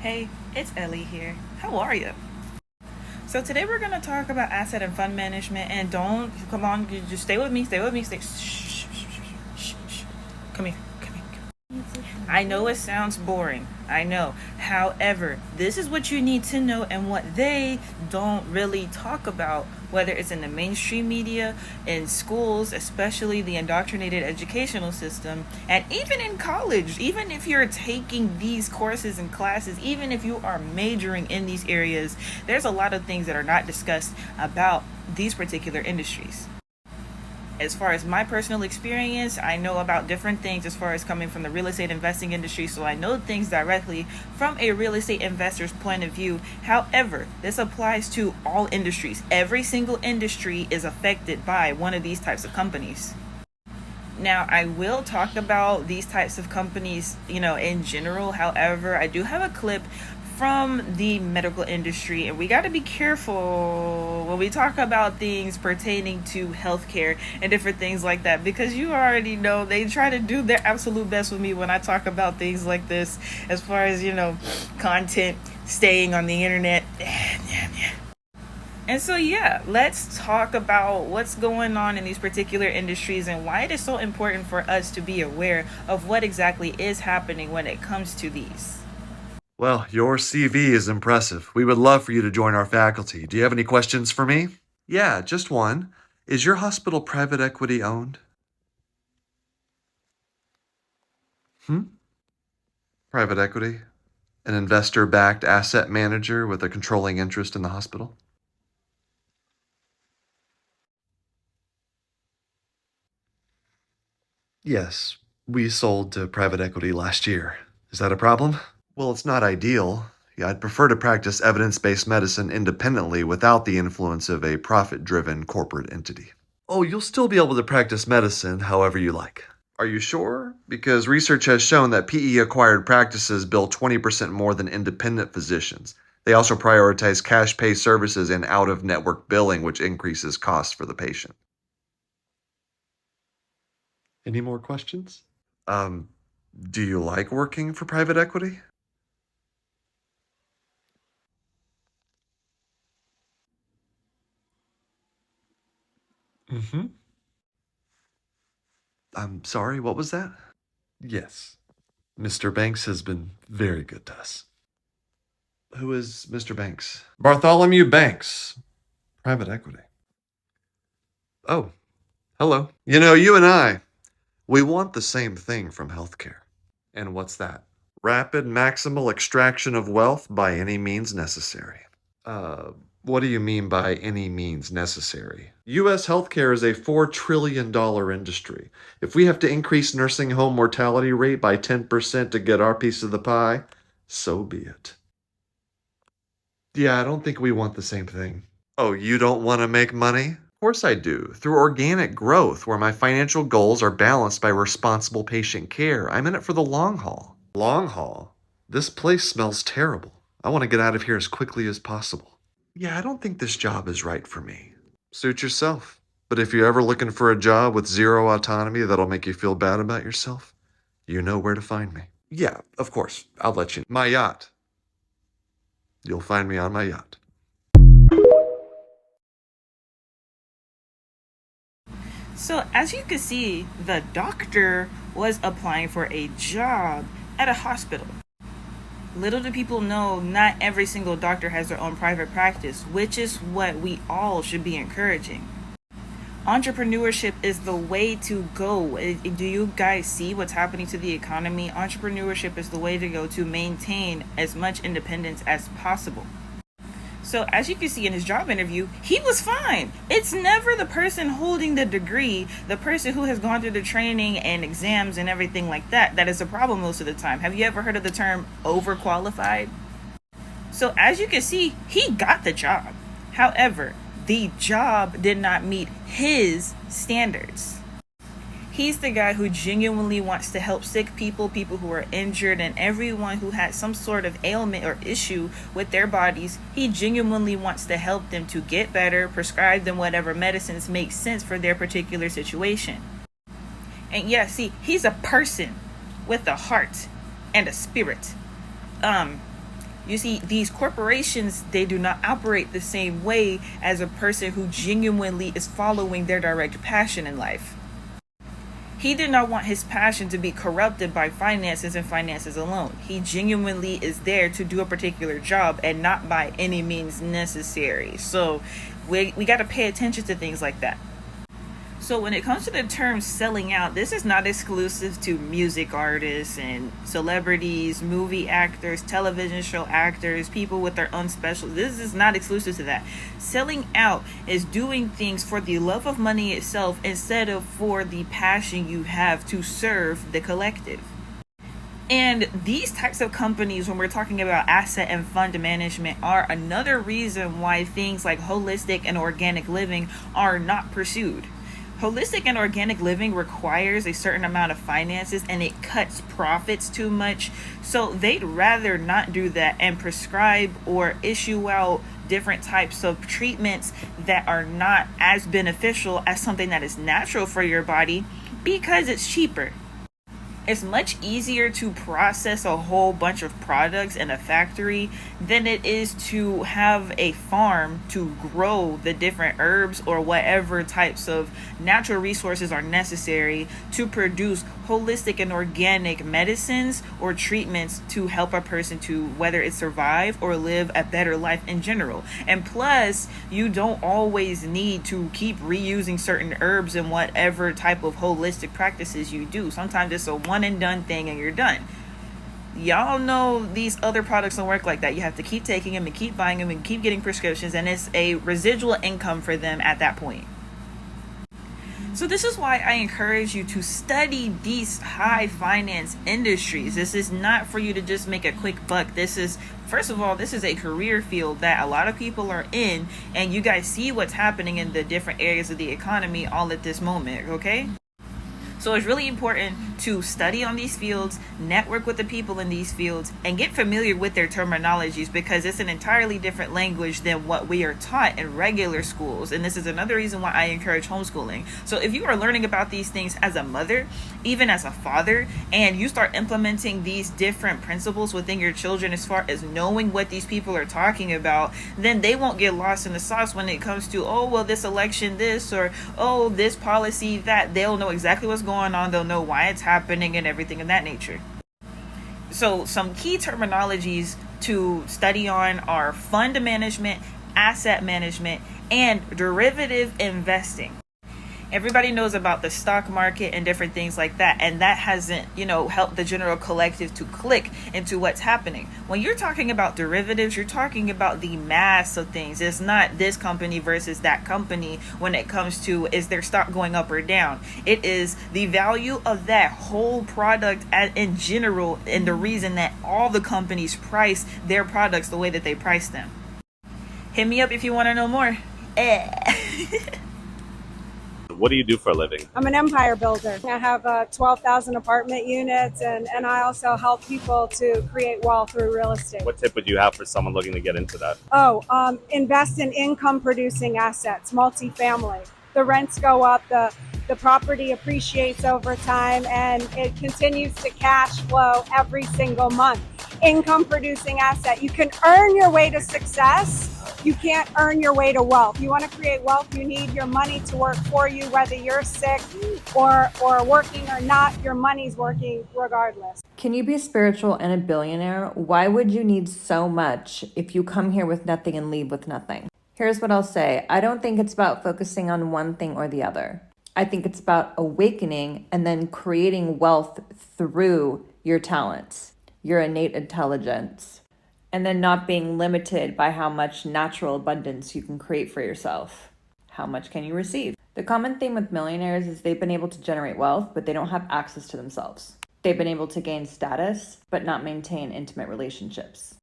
Hey, it's Ellie here. How are you? So today we're gonna talk about asset and fund management. And don't come on, you just stay with me. Stay with me. Stay. Shh, shh, shh, shh, shh, shh. Come here. Come here. I know it sounds boring. I know. However, this is what you need to know and what they don't really talk about, whether it's in the mainstream media, in schools, especially the indoctrinated educational system, and even in college. Even if you're taking these courses and classes, even if you are majoring in these areas, there's a lot of things that are not discussed about these particular industries. As far as my personal experience, I know about different things as far as coming from the real estate investing industry, so I know things directly from a real estate investor's point of view. However, this applies to all industries. Every single industry is affected by one of these types of companies. Now, I will talk about these types of companies, in general. However, I do have a clip from the medical industry, and we got to be careful when we talk about things pertaining to healthcare and different things like that, because you already know they try to do their absolute best with me when I talk about things like this, as far as, content staying on the internet. And so, yeah, let's talk about what's going on in these particular industries and why it is so important for us to be aware of what exactly is happening when it comes to these. Well, your CV is impressive. We would love for you to join our faculty. Do you have any questions for me? Yeah, just one. Is your hospital private equity owned? Hmm? Private equity? An investor backed asset manager with a controlling interest in the hospital? Yes, we sold to private equity last year. Is that a problem? Well, it's not ideal. Yeah, I'd prefer to practice evidence based medicine independently without the influence of a profit driven corporate entity. Oh, you'll still be able to practice medicine however you like. Are you sure? Because research has shown that PE acquired practices bill 20% more than independent physicians. They also prioritize cash pay services and out of network billing, which increases costs for the patient. Any more questions? Um, do you like working for private equity? Mm-hmm. I'm sorry, what was that? Yes. Mr. Banks has been very good to us. Who is Mr. Banks? Bartholomew Banks, private equity. Oh, hello. You and I, we want the same thing from healthcare. And what's that? Rapid maximal extraction of wealth by any means necessary. Uh, what do you mean by any means necessary? US healthcare is a $4 trillion industry. If we have to increase nursing home mortality rate by 10% to get our piece of the pie, so be it. Yeah, I don't think we want the same thing. Oh, you don't want to make money? Of course I do. Through organic growth, where my financial goals are balanced by responsible patient care. I'm in it for the long haul. Long haul? This place smells terrible. I want to get out of here as quickly as possible. Yeah, I don't think this job is right for me. Suit yourself. But if you're ever looking for a job with zero autonomy that'll make you feel bad about yourself, you know where to find me. Yeah, of course. I'll let you know. My yacht. You'll find me on my yacht. So, as you can see, the doctor was applying for a job at a hospital. Little do people know, not every single doctor has their own private practice, which is what we all should be encouraging. Entrepreneurship is the way to go. Do you guys see what's happening to the economy? Entrepreneurship is the way to go to maintain as much independence as possible. So, as you can see in his job interview, he was fine. It's never the person holding the degree, the person who has gone through the training and exams and everything like that, that is a problem most of the time. Have you ever heard of the term overqualified? So, as you can see, he got the job. However, the job did not meet his standards. He's the guy who genuinely wants to help sick people, people who are injured, and everyone who has some sort of ailment or issue with their bodies. He genuinely wants to help them to get better, prescribe them whatever medicines make sense for their particular situation. And yeah, see, he's a person with a heart and a spirit. You see, these corporations, they do not operate the same way as a person who genuinely is following their direct passion in life. He did not want his passion to be corrupted by finances and finances alone. He genuinely is there to do a particular job and not by any means necessary. So we got to pay attention to things like that. So when it comes to the term selling out, this is not exclusive to music artists and celebrities, movie actors, television show actors, people with their own special. This is not exclusive to that. Selling out is doing things for the love of money itself instead of for the passion you have to serve the collective. And these types of companies, when we're talking about asset and fund management, are another reason why things like holistic and organic living are not pursued. Holistic and organic living requires a certain amount of finances and it cuts profits too much. So they'd rather not do that and prescribe or issue out different types of treatments that are not as beneficial as something that is natural for your body because it's cheaper. It's much easier to process a whole bunch of products in a factory than it is to have a farm to grow the different herbs or whatever types of natural resources are necessary to produce holistic and organic medicines or treatments to help a person to whether it survive or live a better life in general. And plus, you don't always need to keep reusing certain herbs and whatever type of holistic practices you do. Sometimes it's a one and done thing and you're done. Y'all know these other products don't work like that. You have to keep taking them and keep buying them and keep getting prescriptions, and it's a residual income for them at that point. So this is why I encourage you to study these high finance industries. This is not for you to just make a quick buck. This is, first of all, this is a career field that a lot of people are in, and you guys see what's happening in the different areas of the economy all at this moment, okay? So it's really important to study on these fields, network with the people in these fields, and get familiar with their terminologies because it's an entirely different language than what we are taught in regular schools. And this is another reason why I encourage homeschooling. So if you are learning about these things as a mother, even as a father, and you start implementing these different principles within your children as far as knowing what these people are talking about, then they won't get lost in the sauce when it comes to, oh, well, this election this, or, oh, this policy that. They'll know exactly what's going on. They'll know why it's happening and everything of that nature. So some key terminologies to study on are fund management, asset management, and derivative investing. Everybody knows about the stock market and different things like that, and that hasn't, helped the general collective to click into what's happening. When you're talking about derivatives, you're talking about the mass of things. It's not this company versus that company when it comes to is their stock going up or down. It is the value of that whole product in general, and the reason that all the companies price their products the way that they price them. Hit me up if you want to know more. What do you do for a living? I'm an empire builder. I have 12,000 apartment units, and I also help people to create wealth through real estate. What tip would you have for someone looking to get into that? Invest in income producing assets, multifamily. The rents go up, the property appreciates over time, and it continues to cash flow every single month. Income producing asset. You can earn your way to success. You can't earn your way to wealth. You want to create wealth, you need your money to work for you, whether you're sick or working or not, your money's working regardless. Can you be spiritual and a billionaire? Why would you need so much if you come here with nothing and leave with nothing? Here's what I'll say. I don't think it's about focusing on one thing or the other. I think it's about awakening and then creating wealth through your talents, your innate intelligence, and then not being limited by how much natural abundance you can create for yourself. How much can you receive? The common theme with millionaires is they've been able to generate wealth, but they don't have access to themselves. They've been able to gain status, but not maintain intimate relationships.